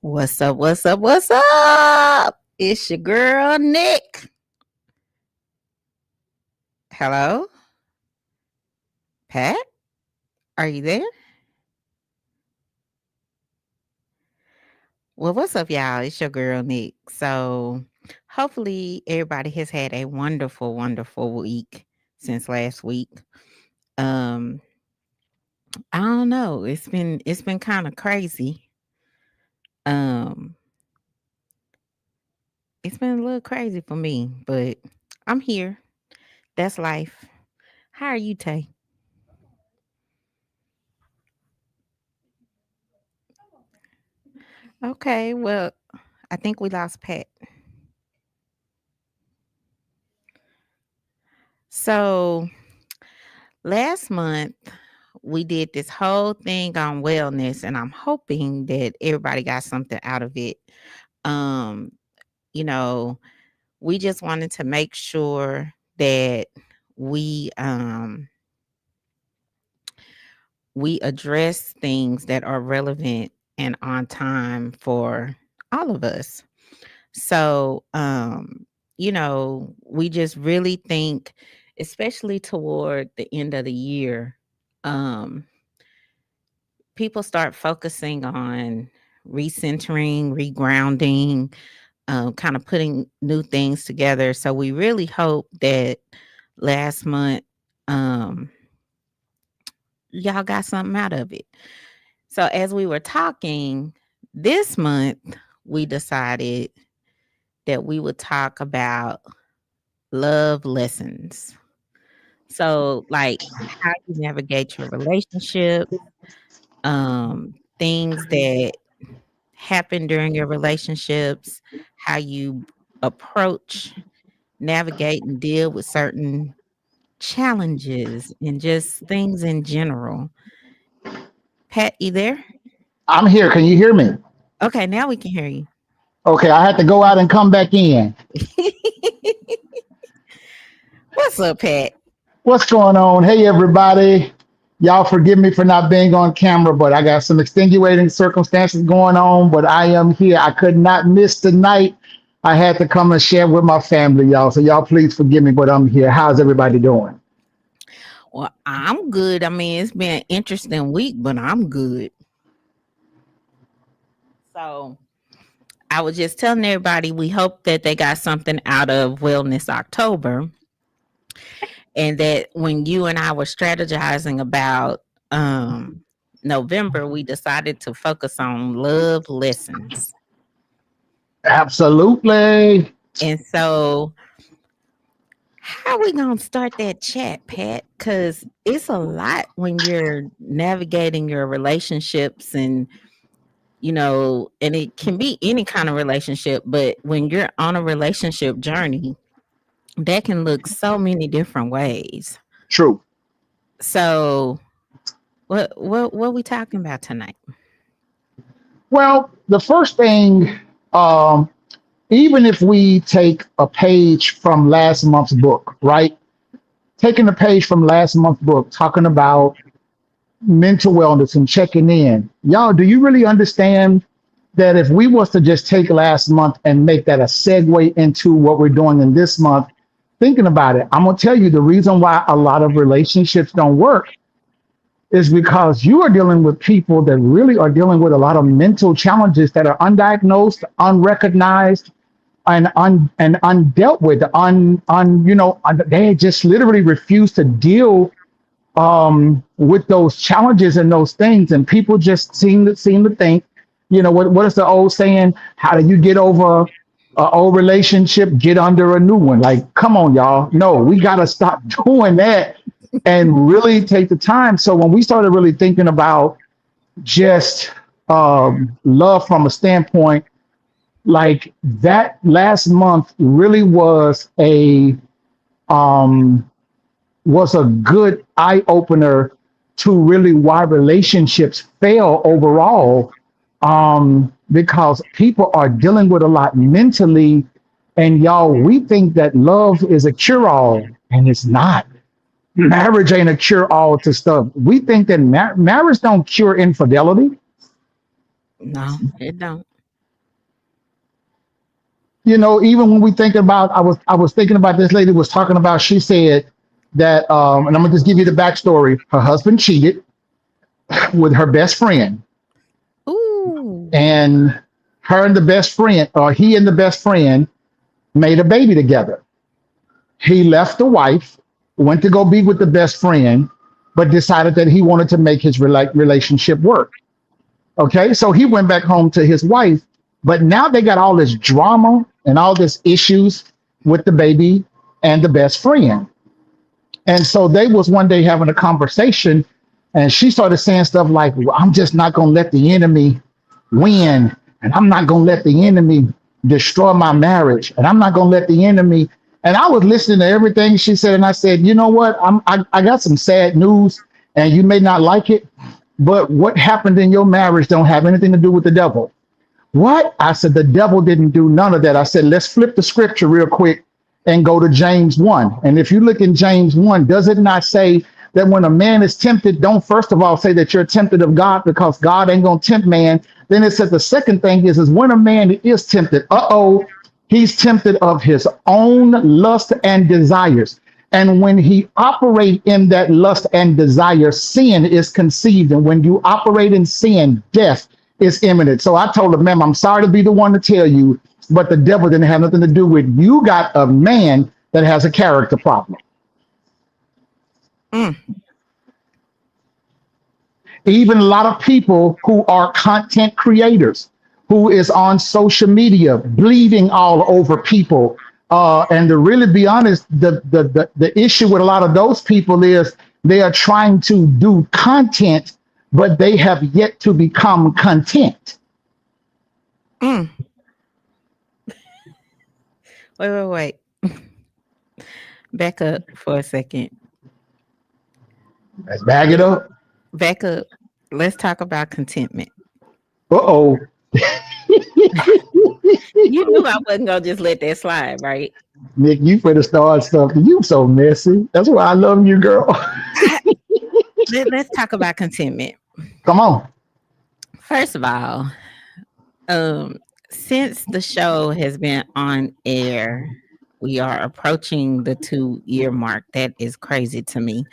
What's up? What's up? What's up? It's your girl, Nick. Hello, Pat. Are you there? Well, what's up, y'all? It's your girl, Nick. So, hopefully, everybody has had a wonderful, wonderful week since last week. Um, I don't know. It's been kind of crazy. Um, it's been a little crazy for me, but I'm here. That's life. How are you, Tay? Okay, well, I think we lost Pat. So last month we did this whole thing on wellness, and I'm hoping that everybody got something out of it. Um, you know, we just wanted to make sure that we um we address things that are relevant and on time for all of us. So, we just really think, especially toward the end of the year, um, people start focusing on recentering, regrounding, kind of putting new things together. So we really hope that last month, um, y'all got something out of it. So as we were talking this month, we decided that we would talk about love lessons. So, like how you navigate your relationship, things that happen during your relationships, how you approach, navigate, and deal with certain challenges, and just things in general. Pat, you there? I'm here. Can you hear me? Okay, now we can hear you. Okay, I had to go out and come back in. What's up, Pat? What's going on? Hey, everybody. Y'all forgive me for not being on camera, but I got some extenuating circumstances going on, but I am here. I could not miss tonight. I had to come and share with my family, y'all. So y'all please forgive me, but I'm here. How's everybody doing? Well, I'm good. I mean, it's been an interesting week, but I'm good. So, I was just telling everybody we hope that they got something out of Wellness October, and that when you and I were strategizing about November, we decided to focus on love lessons. Absolutely. And so, how are we gonna start that chat, Pat? Because it's a lot when you're navigating your relationships, and it can be any kind of relationship, but when you're on a relationship journey, that can look so many different ways. True. So, what we talking about tonight? Well, the first thing, um, even if we take a page from last month's book, right? Taking a page from last month's book, talking about mental wellness and checking in. Y'all, do you really understand that if we was to just take last month and make that a segue into what we're doing in this month, thinking about it, I'm gonna tell you the reason why a lot of relationships don't work is because you are dealing with people that really are dealing with a lot of mental challenges that are undiagnosed, unrecognized, and undealt with, they just literally refuse to deal with those challenges and those things, and people just seem to think, what is the old saying? How do you get over an old relationship? Get under a new one. Like, come on, y'all. No, we gotta stop doing that and really take the time. So when we started really thinking about just love from a standpoint like that, last month really um, was a good eye opener to really why relationships fail overall, because people are dealing with a lot mentally, and y'all, we think that love is a cure all, and it's not. Marriage ain't a cure all to stuff. We think that marriage don't cure infidelity. No, it don't. Even when we think about, I was thinking about this lady was talking about. She said that, and I'm gonna just give you the backstory. Her husband cheated with her best friend, Ooh. and her and the best friend, or he and the best friend, made a baby together. He left the wife, went to go be with the best friend, but decided that he wanted to make his relationship work. Okay, so he went back home to his wife, but now they got all this drama and all this issues with the baby and the best friend. And so they was one day having a conversation, and she started saying stuff like, well, I'm just not gonna let the enemy win, and I'm not gonna let the enemy destroy my marriage, and I'm not gonna let the enemy. And I was listening to everything she said, and I said, you know what? I got some sad news, and you may not like it, but what happened in your marriage don't have anything to do with the devil. What? I said, the devil didn't do none of that. I said, let's flip the scripture real quick and go to James 1. And if you look in James 1, does it not say that when a man is tempted, don't first of all say that you're tempted of God, because God ain't going to tempt man. Then it says the second thing is when a man is tempted, he's tempted of his own lust and desires. And when he operate in that lust and desire, sin is conceived. And when you operate in sin, death is imminent. So I told her, ma'am, I'm sorry to be the one to tell you, but the devil didn't have nothing to do with you. Got a man that has a character problem. Mm. Even a lot of people who are content creators, who is on social media, bleeding all over people. And to really be honest, the issue with a lot of those people is they are trying to do content, but they have yet to become content. Mm. Wait. Back up for a second. Let's bag it up. Back up. Let's talk about contentment. Uh-oh. You knew I wasn't gonna just let that slide, right? Nick, you finna start stuff. You so messy. That's why I love you, girl. Let's talk about contentment. Come on. First of all, since the show has been on air, we are approaching the 2-year mark. That is crazy to me.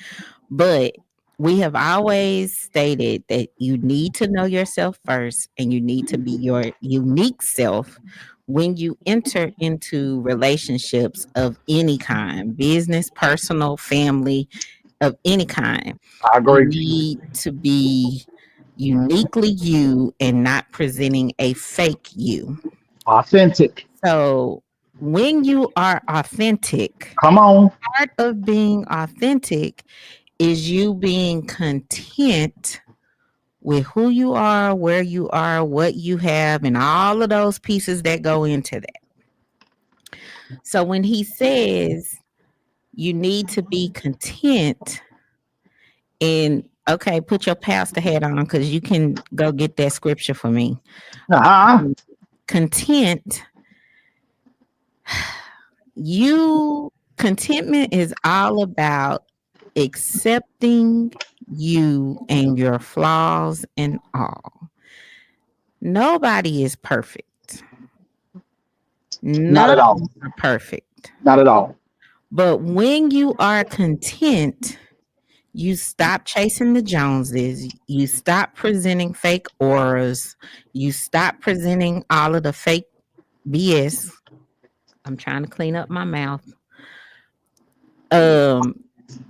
But we have always stated that you need to know yourself first and you need to be your unique self when you enter into relationships of any kind, business, personal, family, of any kind. I You agree. need to be uniquely you and not presenting a fake you. Authentic. So when you are authentic, Come on. part of being authentic is you being content with who you are, where you are, what you have, and all of those pieces that go into that. So when he says you need to be content, and okay, put your pastor hat on because you can go get that scripture for me. Uh-huh. Content, contentment is all about accepting you and your flaws and all. Nobody is perfect. Not None at of all. us are perfect. Not at all. But when you are content, you stop chasing the Joneses. You stop presenting fake auras. You stop presenting all of the fake BS. I'm trying to clean up my mouth.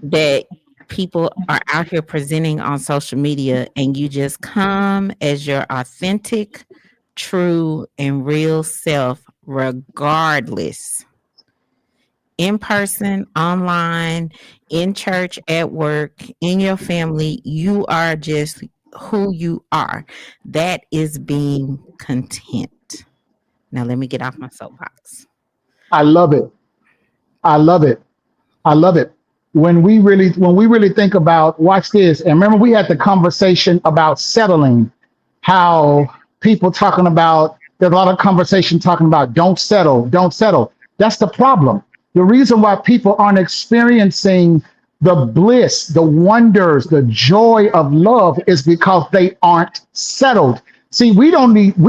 That people are out here presenting on social media, and you just come as your authentic, true, and real self, regardless. In person, online, in church, at work, in your family, you are just who you are. That is being content. Now, let me get off my soapbox. I love it. I love it. I love it. When we really think about, watch this. And remember, we had the conversation about settling, how people talking about, there's a lot of conversation talking about don't settle, don't settle. That's the problem. The reason why people aren't experiencing the bliss, the wonders, the joy of love is because they aren't settled. See, we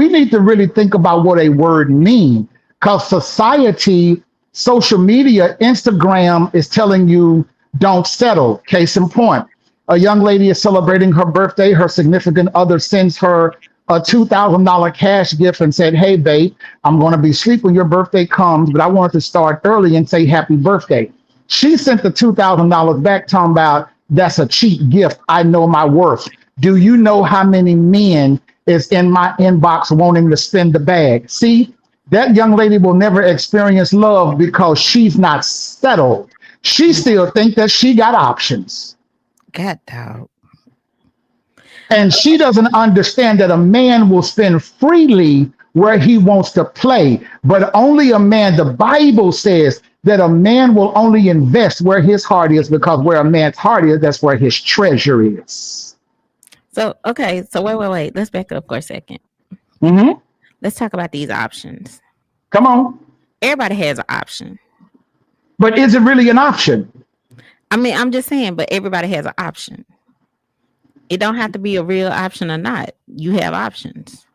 need to really think about what a word means. Because society, social media, Instagram is telling you don't settle. Case in point, a young lady is celebrating her birthday. Her significant other sends her a $2,000 cash gift and said, "Hey, babe, I'm going to be asleep when your birthday comes, but I wanted to start early and say happy birthday." She sent the $2,000 back, talking about that's a cheap gift. I know my worth. Do you know how many men is in my inbox wanting to spend the bag? See, that young lady will never experience love because she's not settled. She still think that she got options. God, dog. And she doesn't understand that a man will spend freely where he wants to play, but only a man, the Bible says that a man will only invest where his heart is, because where a man's heart is, that's where his treasure is. So, okay. So, wait. Let's back up for a second. Hmm. Let's talk about these options. Come on. Everybody has an option. But is it really an option? I mean, I'm just saying, but everybody has an option. It don't have to be a real option or not. You have options.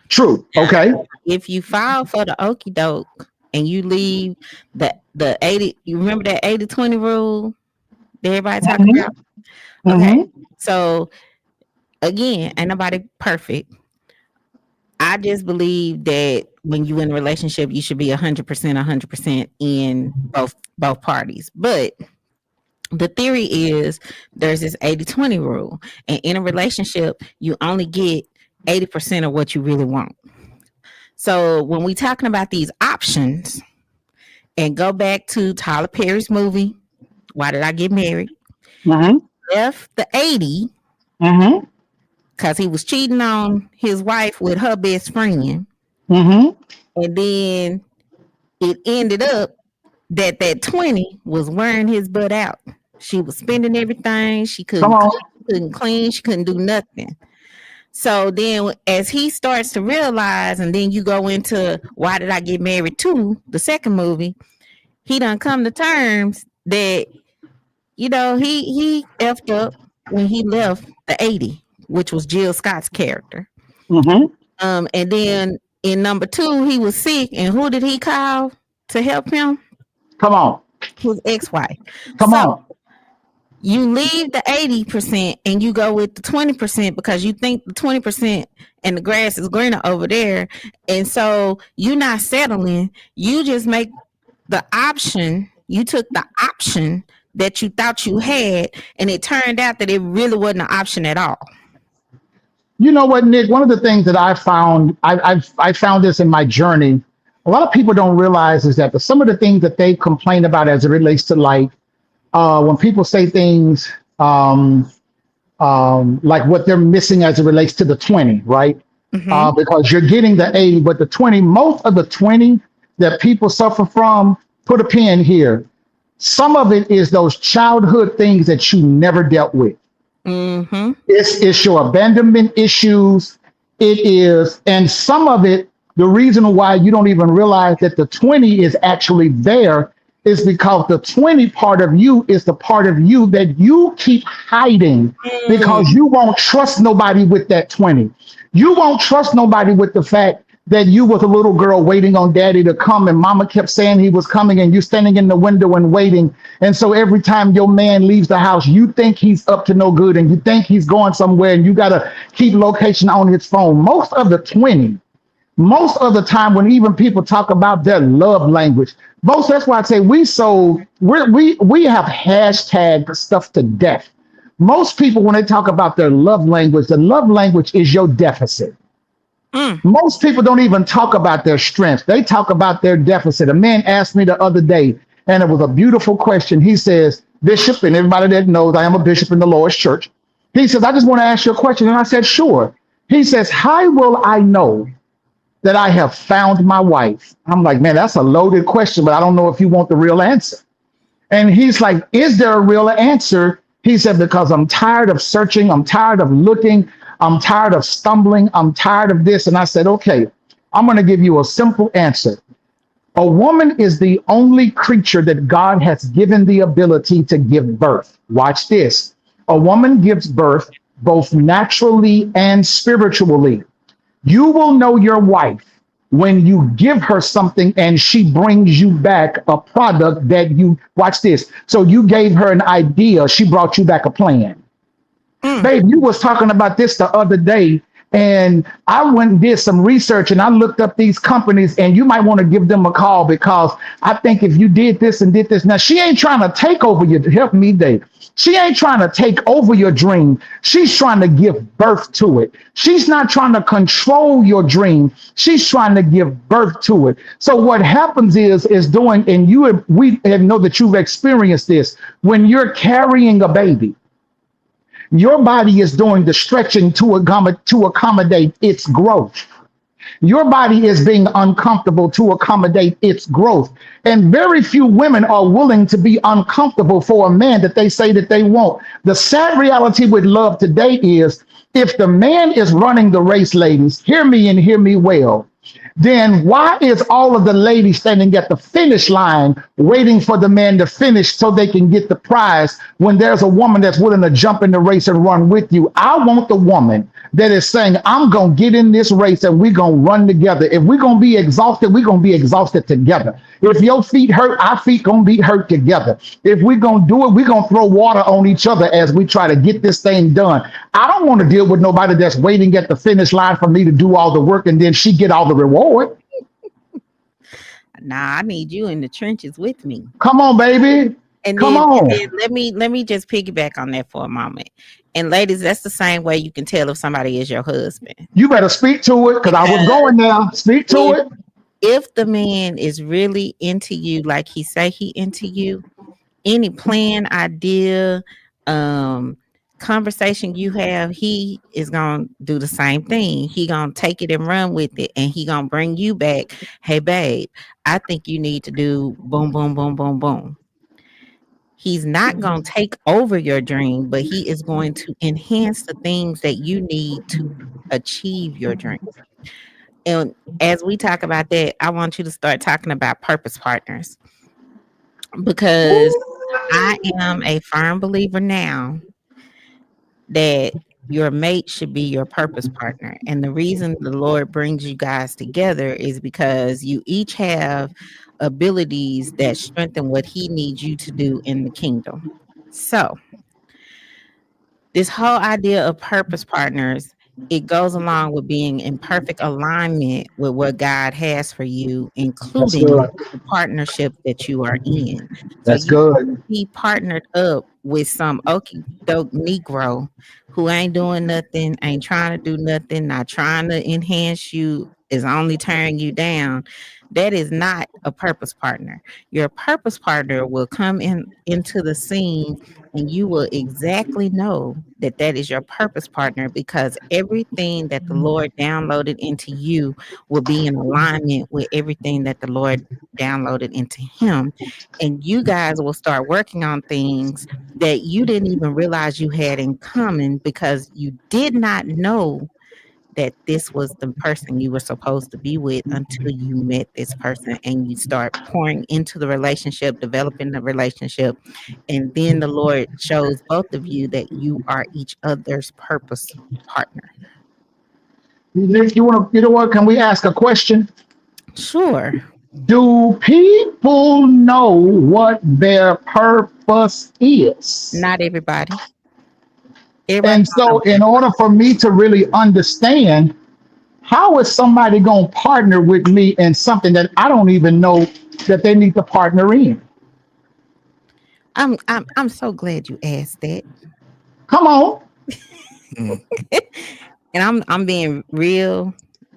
True. Okay. If you file for the okie doke and you leave the 80, you remember that 80-20 rule that everybody talk Hmm. about? Okay. Hmm. So again, ain't nobody perfect. I just believe that when you in a relationship, you should be 100% in both parties. But the theory is there's this 80-20 rule. And in a relationship, you only get 80% of what you really want. So when we talking about these options, and go back to Tyler Perry's movie, Why Did I Get Married? Hmm. Left the 80 Hmm. because he was cheating on his wife with her best friend. Hmm. And then it ended up that 20 was wearing his butt out. She was spending everything. She Come couldn't on. cook, couldn't clean, she couldn't do nothing. So then as he starts to realize, and then you go into Why Did I Get Married to, the second movie, he done come to terms that, he effed up when he left the 80, which was Jill Scott's character. Hmm. And then in number 2, he was sick, and who did he call to help him? Come on. His ex-wife. Come So on. you leave the 80% and you go with the 20% because you think the 20% and the grass is greener over there. And so you're not settling. You just make the option. You took the option that you thought you had, and it turned out that it really wasn't an option at all. You know what, Nick? One of the things that I found, I found this in my journey. A lot of people don't realize is that some of the things that they complain about as it relates to, like, when people say things like what they're missing as it relates to the 20, right? Mm-hmm. Because you're getting the 80, but the 20, most of the 20 that people suffer from, put a pin here. Some of it is those childhood things that you never dealt with. Mm-hmm. It's your abandonment issues. It is, and some of it, the reason why you don't even realize that the 20 is actually there is because the 20 part of you is the part of you that you keep hiding Mm. because you won't trust nobody with that 20. You won't trust nobody with the fact that you was a little girl waiting on daddy to come, and mama kept saying he was coming, and you standing in the window and waiting. And so every time your man leaves the house, you think he's up to no good, and you think he's going somewhere, and you got to keep location on his phone. Most of the time when even people talk about their love language, that's why I say we have hashtag stuff to death. Most people, when they talk about their love language, the love language is your deficit. Mm. Most people don't even talk about their strengths. They talk about their deficit. A man asked me the other day, and it was a beautiful question. He says, Bishop, and everybody that knows I am a bishop in the Lord's church. He says, I just want to ask you a question. And I said, sure. He says, how will I know that I have found my wife? I'm like, man, that's a loaded question, but I don't know if you want the real answer. And he's like, is there a real answer? He said, because I'm tired of searching. I'm tired of looking. I'm tired of stumbling. I'm tired of this. And I said, okay, I'm going to give you a simple answer. A woman is the only creature that God has given the ability to give birth. Watch this. A woman gives birth both naturally and spiritually. You will know your wife when you give her something and she brings you back a product that you watch this. So you gave her an idea, she brought you back a plan. Mm. Babe, you was talking about this the other day, and I went and did some research and I looked up these companies, and you might want to give them a call because I think if you did this and did this. Now she ain't trying to take over your help me, Dave. She ain't trying to take over your dream. She's trying to give birth to it. She's not trying to control your dream. She's trying to give birth to it. So what happens is doing, and we know that you've experienced this when you're carrying a baby. Your body is doing the stretching to accommodate its growth. Your body is being uncomfortable to accommodate its growth. And very few women are willing to be uncomfortable for a man that they say that they want. The sad reality with love today is if the man is running the race, ladies, hear me and hear me well, then why is all of the ladies standing at the finish line waiting for the man to finish so they can get the prize when there's a woman that's willing to jump in the race and run with you? I want the woman that is saying, I'm going to get in this race and we're going to run together. If we're going to be exhausted, we're going to be exhausted together. If your feet hurt, our feet going to be hurt together. If we're going to do it, we're going to throw water on each other as we try to get this thing done. I don't want to deal with nobody that's waiting at the finish line for me to do all the work and then she get all the reward. Nah, I need you in the trenches with me. Come on, baby. And Come then, on. let me just piggyback on that for a moment. And ladies, that's the same way you can tell if somebody is your husband. You better speak to it because I was Because going now. Speak to if it. if the man is really into you, like he say he into you, any plan, idea, um, conversation you have, he is gonna do the same thing. He gonna take it and run with it, and he gonna bring you back. Hey, babe, I think you need to do boom, boom, boom, boom, boom. He's not going to take over your dream, but he is going to enhance the things that you need to achieve your dream. And as we talk about that, I want you to start talking about purpose partners because I am a firm believer now that your mate should be your purpose partner. And the reason the Lord brings you guys together is because you each have abilities that strengthen what he needs you to do in the kingdom. So, this whole idea of purpose partners, it goes along with being in perfect alignment with what God has for you, That's including good. the partnership that you are in. So That's you good. be partnered up with some okey doke Negro who ain't doing nothing, ain't trying to do nothing, not trying to enhance you, is only tearing you down. That is not a purpose partner. Your purpose partner will come into the scene and you will exactly know that that is your purpose partner because everything that the Lord downloaded into you will be in alignment with everything that the Lord downloaded into him. And you guys will start working on things that you didn't even realize you had in common because you did not know that this was the person you were supposed to be with until you met this person and you start pouring into the relationship, developing the relationship, and then the Lord shows both of you that you are each other's purpose partner. You want to, you know what? Can we ask a question? Sure. Do people know what their purpose is? Not everybody. Everybody And don't know so, what in their order purpose for is. me to really understand, how is somebody going to partner with me in something that I don't even know that they need to partner in? I'm so glad you asked that. Come on. And I'm being real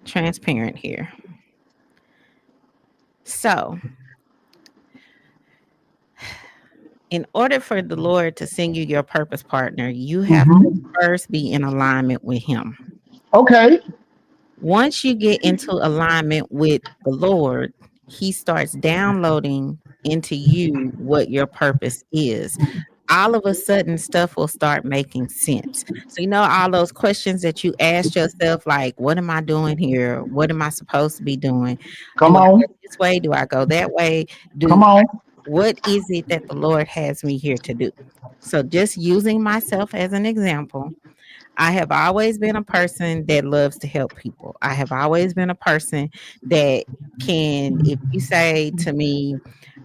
transparent here. So in order for the Lord to send you your purpose partner, you have to Hmm. first be in alignment with Him. Okay. Once you get into alignment with the Lord, He starts downloading into you what your purpose is. All of a sudden, stuff will start making sense. So, all those questions that you asked yourself, like, what am I doing here? What am I supposed to be doing? Do Come I on. go this way? Do I go that way? Come Do on. What is it that the Lord has me here to do? So, just using myself as an example, I have always been a person that loves to help people. I have always been a person that can, if you say to me,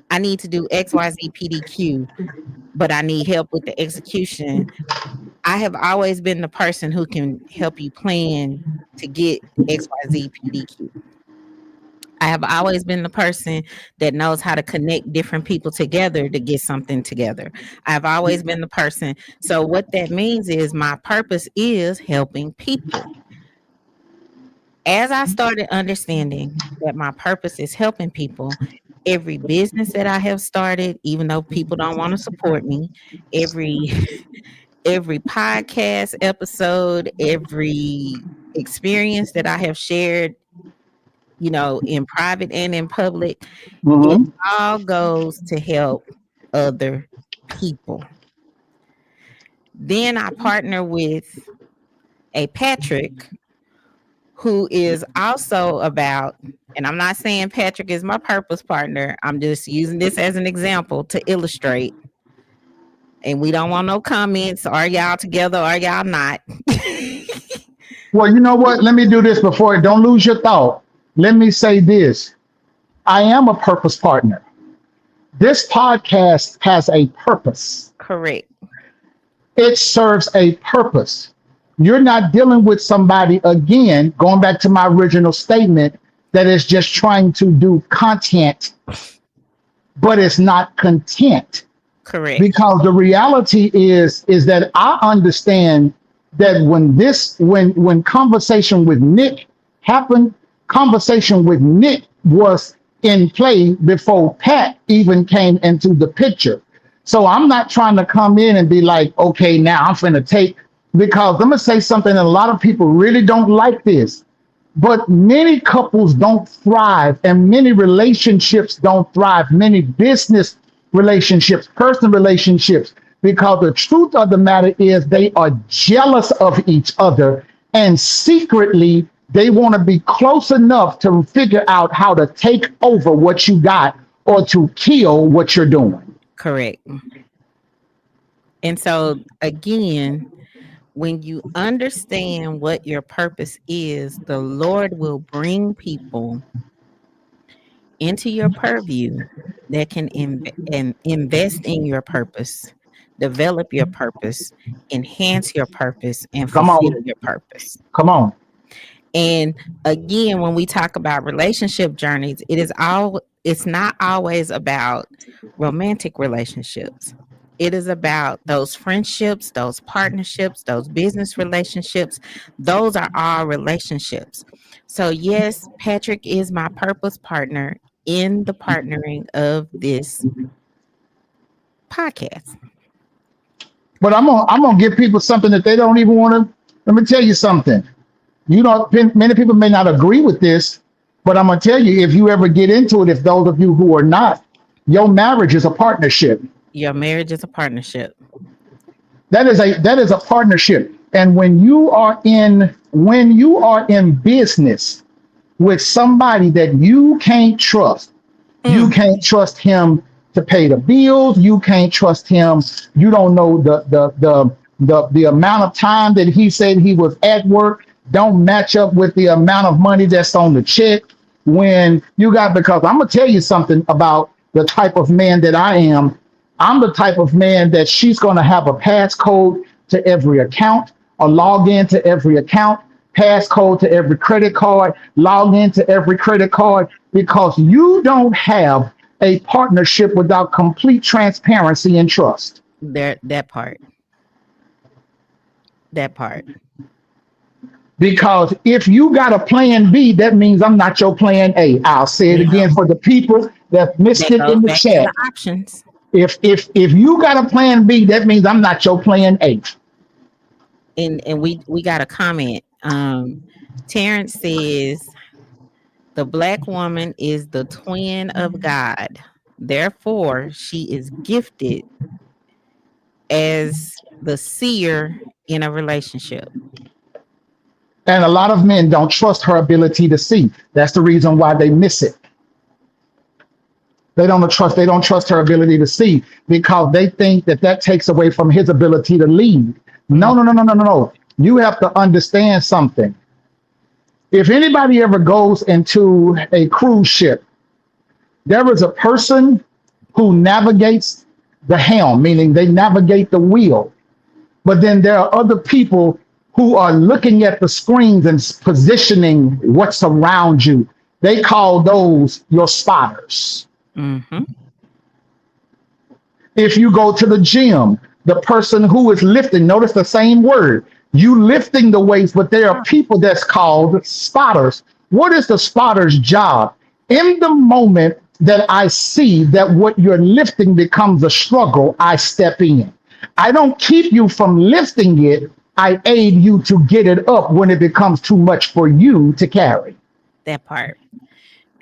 I need to do XYZ PDQ, but I need help with the execution, I have always been the person who can help you plan to get XYZ PDQ. I have always been the person that knows how to connect different people together to get something together. I've always been the person. So, what that means is my purpose is helping people. As I started understanding that my purpose is helping people, every business that I have started, even though people don't want to support me, every every podcast episode, every experience that I have shared, in private and in public, it Mm-hmm. all goes to help other people. Then I partner with a Patrick who is also about, and I'm not saying Patrick is my purpose partner. I'm just using this as an example to illustrate. And we don't want no comments. Are y'all together? Are y'all not? Well, you know what? Let me do this before. Don't lose your thought. Let me say this. I am a purpose partner. This podcast has a purpose. Correct. It serves a purpose. You're not dealing with somebody, again, going back to my original statement, that is just trying to do content, but it's not content. Correct. Because the reality is that I understand that when conversation with Nick happened, conversation with Nick was in play before Pat even came into the picture. So I'm not trying to come in and be like, okay, now I'm finna take, because I'm gonna say something that a lot of people really don't like this. But many couples don't thrive, and many relationships don't thrive, many business relationships, personal relationships, because the truth of the matter is they are jealous of each other, and secretly they want to be close enough to figure out how to take over what you got or to kill what you're doing. Correct. And so, again, when you understand what your purpose is, the Lord will bring people into your purview that can invest in your purpose, develop your purpose, enhance your purpose, and Come fulfill on, your purpose. come on. And again, when we talk about relationship journeys, it's not always about romantic relationships. It is about those friendships, those partnerships, those business relationships. Those are all relationships. So yes, Patrick is my purpose partner in the partnering of this podcast. But I'm gonna give people something that they don't even want to. Let me tell you something. You don't. Many people may not agree with this, but I'm gonna tell you, if you ever get into it, if those of you who are not, your marriage is a partnership. Your marriage is a partnership. That is a partnership. And when you are in business with somebody that you can't trust, you Mm, can't trust him to pay the bills. You can't trust him. You don't know the amount of time that he said he was at work don't match up with the amount of money that's on the check. When you got, because I'm gonna tell you something about the type of man that I am. I'm the type of man that she's gonna have a passcode to every account, a login to every account, passcode to every credit card, log into every credit card, because you don't have a partnership without complete transparency and trust. that part. That part. Because if you got a plan B, that means I'm not your plan A. I'll say it Now again for the people that missed that it goes in the back to the chat. options. If you got a plan B, that means I'm not your plan A. And we got a comment. Terrence says the black woman is the twin of God. Therefore, she is gifted as the seer in a relationship. And a lot of men don't trust her ability to see. That's the reason why they miss it. They don't trust her ability to see, because they think that takes away from his ability to lead. No, Mm, no, no, no, no, no, no. You have to understand something. If anybody ever goes into a cruise ship, there is a person who navigates the helm, meaning they navigate the wheel. But then there are other people who are looking at the screens and positioning what's around you. They call those your spotters. Mm-hmm. If you go to the gym, the person who is lifting, notice the same word, you lifting the weights, but there are people that's called spotters. What is the spotter's job? In the moment that I see that what you're lifting becomes a struggle, I step in. I don't keep you from lifting it. I aid you to get it up when it becomes too much for you to carry. That part.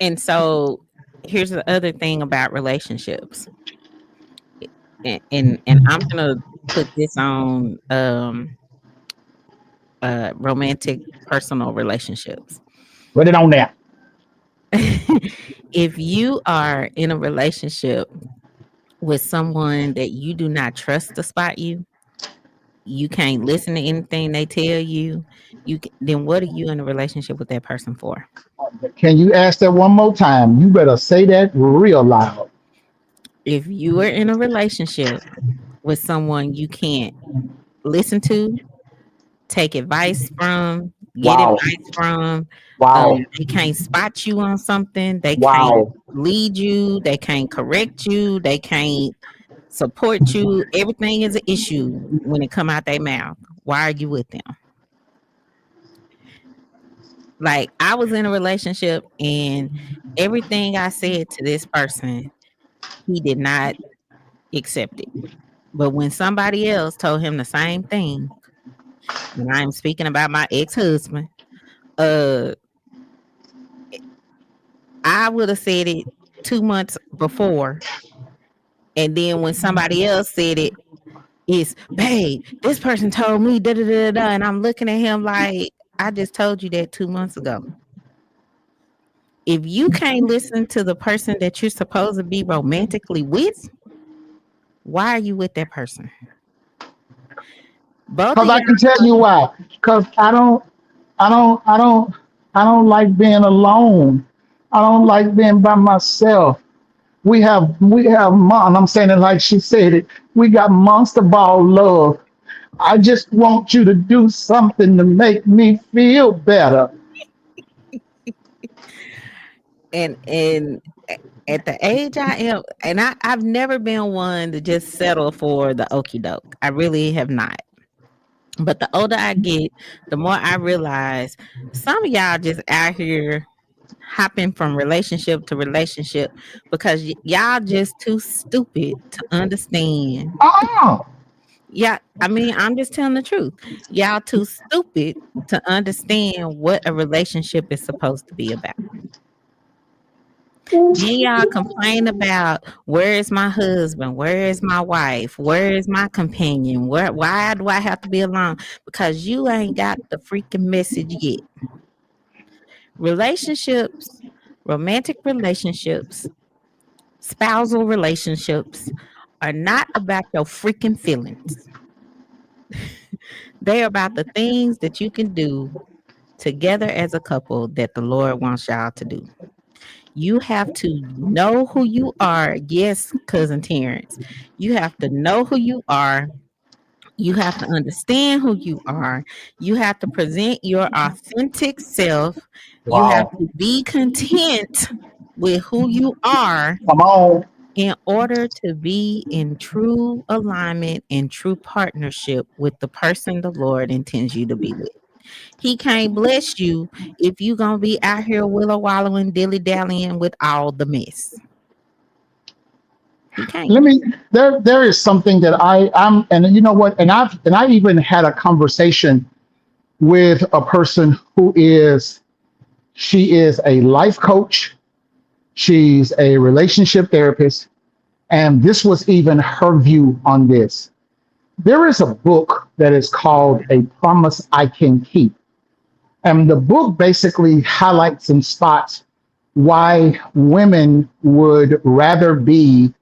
And so here's the other thing about relationships. And I'm gonna put this on romantic personal relationships. Put it on there. If you are in a relationship with someone that you do not trust to spot you, you can't listen to anything they tell you, then what are you in a relationship with that person for? Can you ask that one more time? You better say that real loud. If you are in a relationship with someone you can't listen to, take advice from, get Wow. advice from, Wow. they can't spot you on something, they can't Wow. lead you, they can't correct you, they can't support you. Everything is an issue when it come out their mouth. Why are you with them? Like I was in a relationship and everything I said to this person, he did not accept it. But when somebody else told him the same thing, and I'm speaking about my ex-husband, uh, I would have said it 2 months before. And then when somebody else said it, it's, babe, this person told me da da da da. And I'm looking at him like, I just told you that 2 months ago. If you can't listen to the person that you're supposed to be romantically with, why are you with that person? Both of Because I y'all. can tell you why. Because I don't like being alone. I don't like being by myself. And I'm saying it like she said it. We got monster ball love. I just want you to do something to make me feel better. And at the age I am, and I've never been one to just settle for the okey doke. I really have not. But the older I get, the more I realize some of y'all just out here hopping from relationship to relationship because y'all just too stupid to understand. Uh-uh. Yeah, I mean, I'm just telling the truth. Y'all too stupid to understand what a relationship is supposed to be about. Then y'all complain about where is my husband, where is my wife, where is my companion, why do I have to be alone? Because you ain't got the freaking message yet. Relationships, romantic relationships, spousal relationships are not about your freaking feelings. They are about the things that you can do together as a couple that the Lord wants y'all to do. You have to know who you are. Yes, cousin Terrence. You have to know who you are. You have to understand who you are. You have to present your authentic self. You have Wow. to be content with who you are Come on. in order to be in true alignment and true partnership with the person the Lord intends you to be with. He can't bless you if you gonna be out here willow wallowing, dilly dallying with all the mess. He can't. Let me there is something that I'm and you know what, and I even had a conversation with a person who is she is a life coach, she's a relationship therapist, and this was even her view on this. There is a book that is called A Promise I Can Keep. And the book basically highlights and spots why women would rather be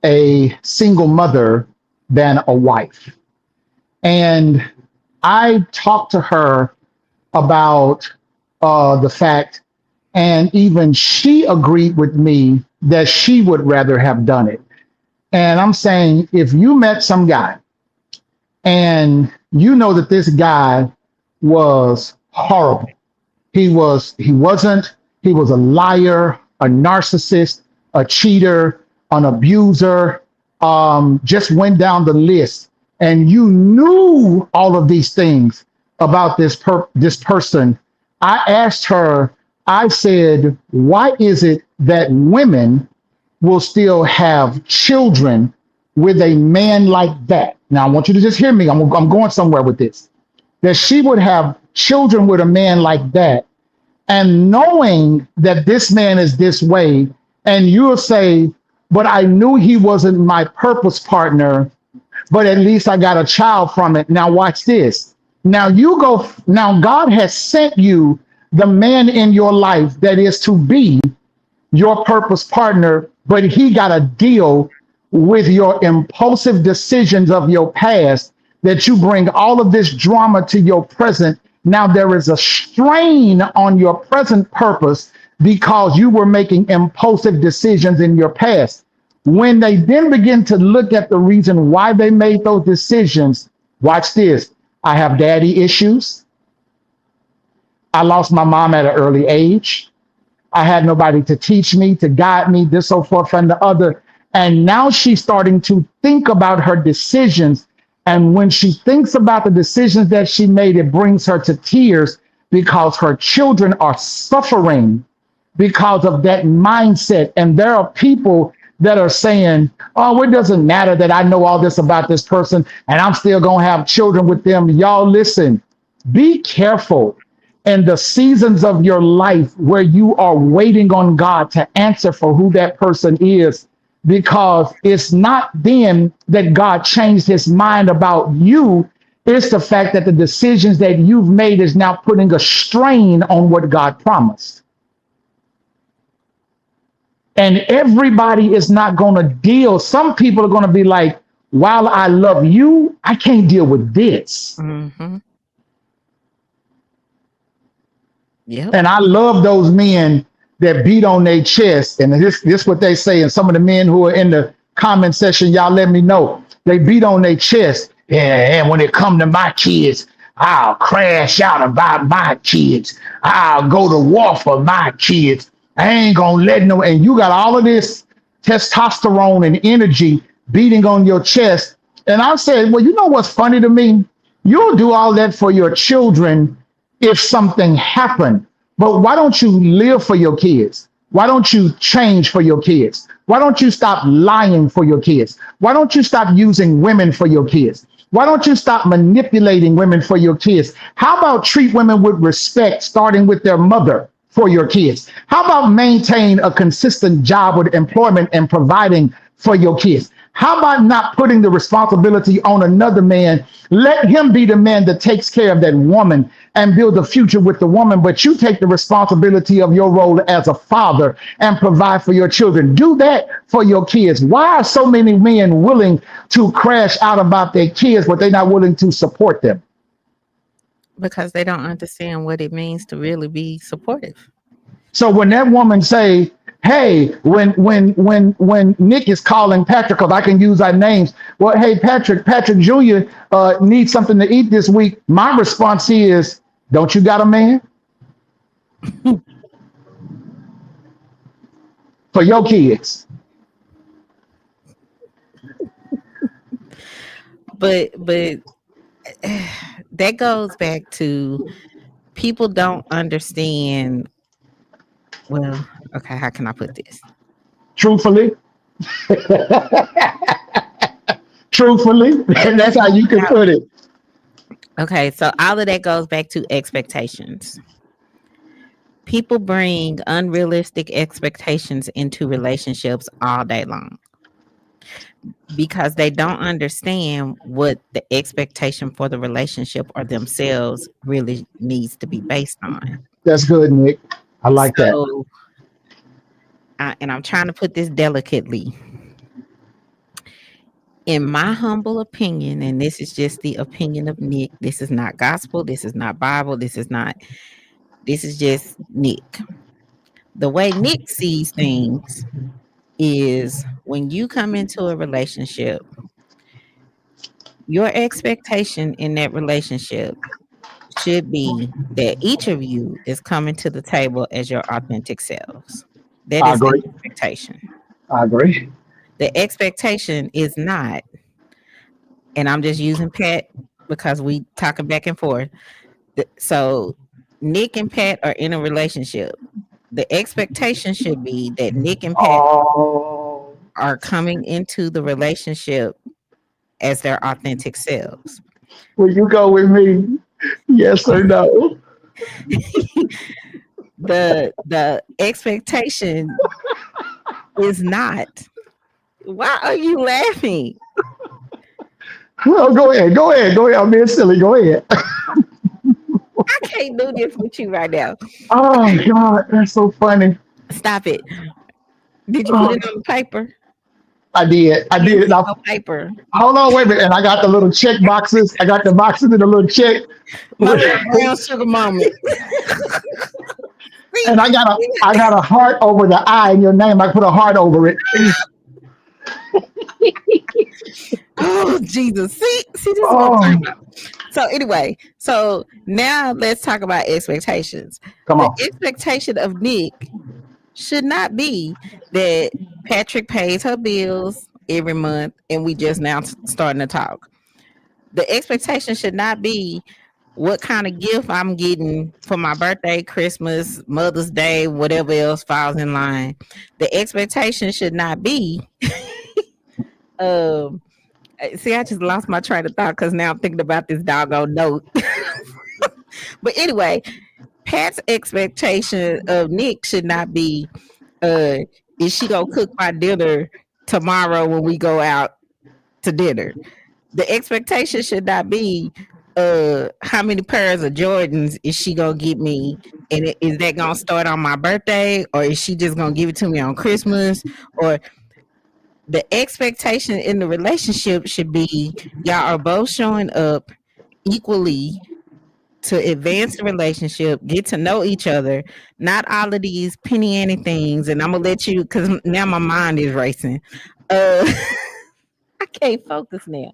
a single mother than a wife. And I talked to her about the fact, and even she agreed with me that she would rather have done it. And I'm saying, if you met some guy and you know that this guy was horrible, he was a liar, a narcissist, a cheater, an abuser, just went down the list, and you knew all of these things about this person. I asked her, I said, why is it that women will still have children with a man like that? Now I want you to just hear me. I'm going somewhere with this. That she would have children with a man like that, and knowing that this man is this way, and you'll say, but I knew he wasn't my purpose partner, but at least I got a child from it. Now watch this. Now you go, now God has sent you the man in your life that is to be your purpose partner, but he got to deal with your impulsive decisions of your past, that you bring all of this drama to your present. Now there is a strain on your present purpose because you were making impulsive decisions in your past. When they then begin to look at the reason why they made those decisions, watch this. I have daddy issues. I lost my mom at an early age. I had nobody to teach me, to guide me, this, so forth, and the other. And now she's starting to think about her decisions. And when she thinks about the decisions that she made, it brings her to tears because her children are suffering because of that mindset. And there are people that are saying, oh, it doesn't matter that I know all this about this person and I'm still going to have children with them. Y'all, listen, be careful in the seasons of your life where you are waiting on God to answer for who that person is, because it's not then that God changed his mind about you. It's the fact that the decisions that you've made is now putting a strain on what God promised. And everybody is not going to deal. Some people are going to be like, while I love you, I can't deal with this. Mm-hmm. Yep. And I love those men that beat on their chest. And this what they say. And some of the men who are in the comment section, y'all let me know. They beat on their chest. Yeah, and when it come to my kids, I'll crash out about my kids. I'll go to war for my kids. I ain't gonna let no. And you got all of this testosterone and energy beating on your chest. And I said, well, you know what's funny to me? You'll do all that for your children if something happened. But why don't you live for your kids? Why don't you change for your kids? Why don't you stop lying for your kids? Why don't you stop using women for your kids? Why don't you stop manipulating women for your kids? How about treat women with respect, starting with their mother for your kids? How about maintain a consistent job with employment and providing for your kids? How about not putting the responsibility on another man? Let him be the man that takes care of that woman and build a future with the woman, but you take the responsibility of your role as a father and provide for your children. Do that for your kids. Why are so many men willing to crash out about their kids, but they're not willing to support them? Because they don't understand what it means to really be supportive. So when that woman say, hey, when Nick is calling Patrick, because I can use our names, well, hey, Patrick Jr. Needs something to eat this week. My response is, don't you got a man? For your kids. But that goes back to people don't understand. Well, okay, how can I put this? Truthfully. Truthfully. And that's how you can put it. Okay, so all of that goes back to expectations. People bring unrealistic expectations into relationships all day long because they don't understand what the expectation for the relationship or themselves really needs to be based on. That's good, Nick. I like that. So, and I'm trying to put this delicately. In my humble opinion, and this is just the opinion of Nick, this is not gospel, this is not Bible, this is just Nick. The way Nick sees things is when you come into a relationship, your expectation in that relationship should be that each of you is coming to the table as your authentic selves. That I is the agree. expectation. I agree. The expectation is not, and I'm just using Pat because we talking back and forth. So Nick and Pat are in a relationship. The expectation should be that Nick and Pat Oh, are coming into the relationship as their authentic selves. will you go with me? Yes or no? The expectation is not. Why are you laughing? Well, go ahead. Go ahead. Go ahead. I'm being silly. Go ahead. I can't do this with you right now. Oh God, that's so funny. Stop it. Did you put Oh, it on the paper? I did. I You did. ain't Now, no paper. hold on, wait a minute. And I got the little check boxes. I got the boxes and the little check. My little brown sugar moment. See, And I got a heart over the I in your name. I put a heart over it. oh Jesus. See, this is what I'm Oh, talking about. So anyway, so now let's talk about expectations. come The on. expectation of Nick should not be that Patrick pays her bills every month and we just now starting to talk. The expectation should not be what kind of gift I'm getting for my birthday, Christmas, Mother's Day, whatever else falls in line. The expectation should not be um see, I just lost my train of thought because now I'm thinking about this doggone note. But anyway, Pat's expectation of Nick should not be uh is she gonna cook my dinner tomorrow when we go out to dinner. The expectation should not be how many pairs of Jordans is she gonna get me, and is that gonna start on my birthday, or is she just gonna give it to me on Christmas? Or the expectation in the relationship should be y'all are both showing up equally to advance the relationship, get to know each other, not all of these penny ante things. And I'm gonna let you because now my mind is racing. Uh, I can't focus now.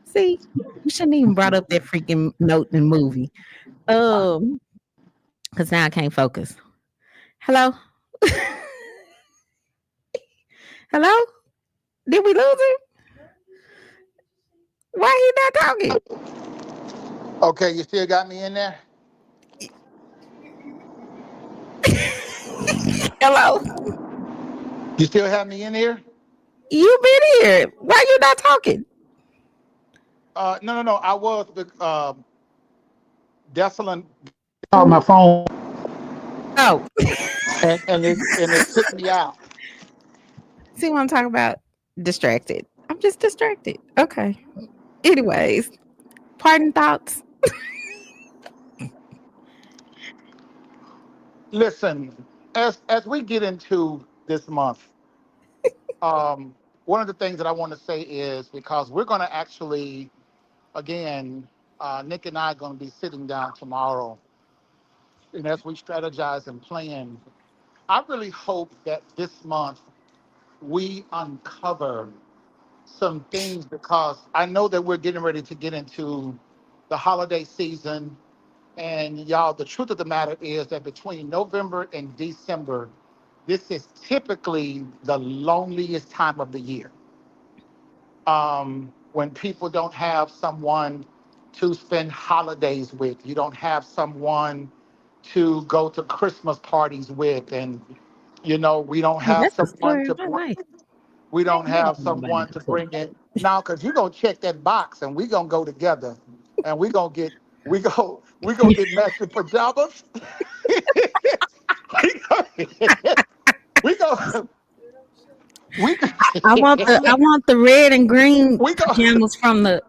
See, you shouldn't even brought up that freaking note in the movie. Because now I can't focus. Hello, hello. Did we lose him? Why he not talking? Okay, you still got me in there? Hello, You still have me in here? you been here. Why you not talking? No, no, no. I was with Desolate, On my phone. Oh, and it took me out. see what I'm talking about? Distracted. I'm just distracted. Okay. Anyways, pardon thoughts. Listen, as we get into this month, one of the things that I want to say is because we're going to actually, again, Nick and I are going to be sitting down tomorrow, and as we strategize and plan, I really hope that this month we uncover some things because I know that we're getting ready to get into the holiday season. And y'all, the truth of the matter is that between November and December, this is typically the loneliest time of the year. When people don't have someone to spend holidays with, you don't have someone to go to Christmas parties with, and we don't Oh, have that's the someone story to of my life. we I don't ain't never have had nobody someone to to cook. bring in now because you're gonna check that box and we're gonna go together and we gonna get matching pajamas. we go we go we go I want the red and green we go pajamas from the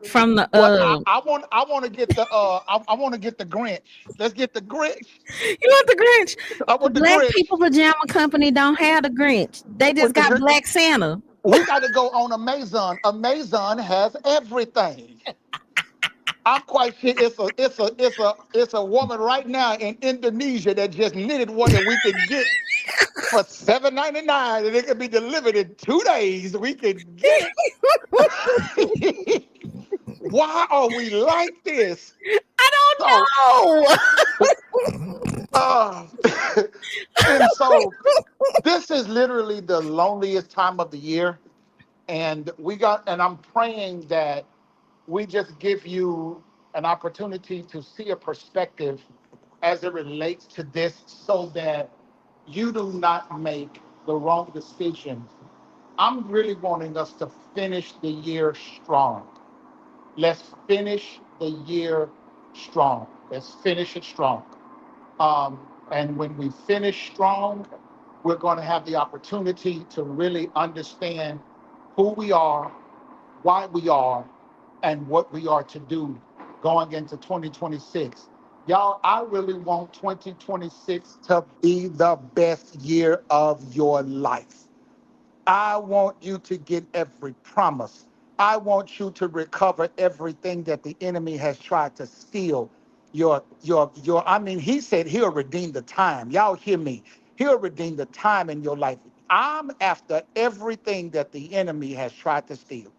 what I want to get I want to get the Grinch. Let's get the Grinch. you want the Grinch. I The want the Black Grinch People Pajama Company don't have the Grinch. They just with the got Grinch Black Santa. We got to go on Amazon. Amazon has everything. I'm quite sure it's a woman right now in Indonesia that just knitted one that we can get for $7.99, and it can be delivered in 2 days. We can get it. Why are we like this? So, I uh, and so this is literally the loneliest time of the year, and I'm praying that we just give you an opportunity to see a perspective as it relates to this, so that you do not make the wrong decisions. I'm really wanting us to finish the year strong. Let's finish the year strong. Let's finish it strong. And when we finish strong, we're going to have the opportunity to really understand who we are, why we are, and what we are to do going into 2026. Y'all, I really want 2026 to be the best year of your life. I want you to get every promise. I want you to recover everything that the enemy has tried to steal. I mean, he said he'll redeem the time. Y'all hear me? He'll redeem the time in your life. I'm after everything that the enemy has tried to steal.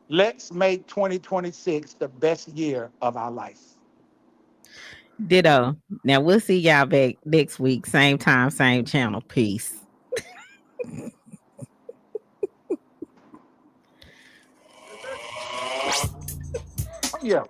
Let's make 2026 the best year of our life. Ditto. Now we'll see y'all back next week. Same time, same channel. Peace. Oh, yeah.